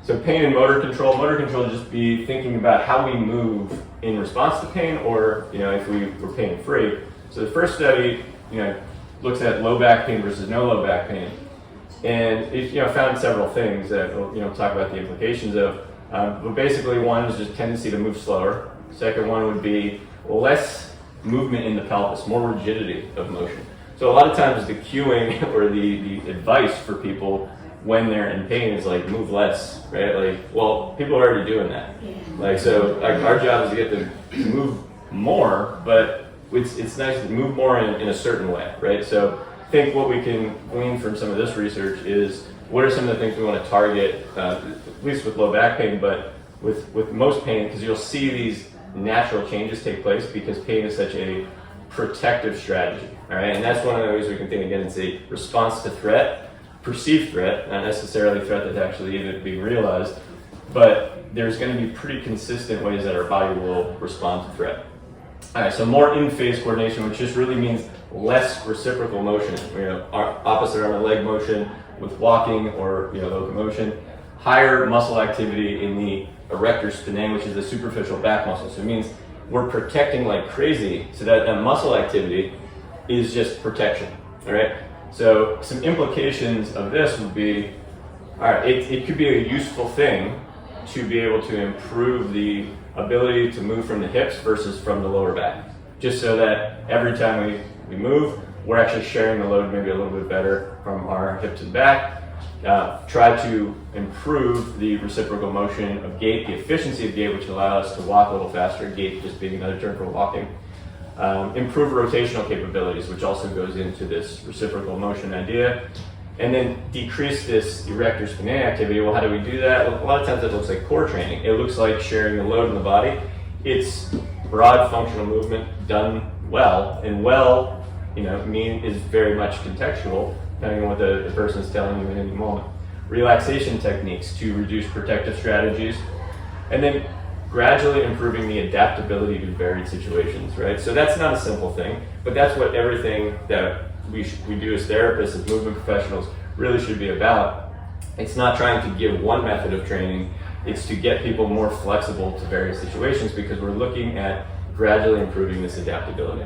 So pain and motor control. Motor control would just be thinking about how we move in response to pain, or if we were pain free. So the first study, looks at low back pain versus no low back pain, and it found several things that we'll talk about the implications of. But basically, one is just tendency to move slower. Second one would be less movement in the pelvis, more rigidity of motion. So a lot of times the cueing or the advice for people when they're in pain is like move less, right? Like, well, people are already doing that. Our job is to get them to move more, but it's nice to move more in a certain way, right? So I think what we can glean from some of this research is what are some of the things we want to target, at least with low back pain, but with most pain, because you'll see these natural changes take place because pain is such a protective strategy, all right? And that's one of the ways we can think, again, it's a response to threat, perceived threat, not necessarily threat that's actually even being realized, but there's going to be pretty consistent ways that our body will respond to threat. All right, so more in-phase coordination, which just really means less reciprocal motion, opposite arm and leg motion with walking or locomotion, higher muscle activity in the erector spinae, which is the superficial back muscle. So it means we're protecting like crazy, so that muscle activity is just protection, all right? So some implications of this would be, all right, it could be a useful thing to be able to improve the ability to move from the hips versus from the lower back, just so that every time we move, we're actually sharing the load maybe a little bit better from our hips and back. Try to improve the reciprocal motion of gait, the efficiency of gait, which allows us to walk a little faster, gait just being another term for walking. Improve rotational capabilities, which also goes into this reciprocal motion idea. And then decrease this erector spinae activity. Well, how do we do that? Well, a lot of times it looks like core training. It looks like sharing the load in the body. It's broad functional movement done well, and well, is very much contextual, depending on what the person's telling you in any moment. Relaxation techniques to reduce protective strategies, and then gradually improving the adaptability to varied situations, right? So that's not a simple thing, but that's what everything that we do as therapists, as movement professionals, really should be about. It's not trying to give one method of training, it's to get people more flexible to various situations, because we're looking at gradually improving this adaptability.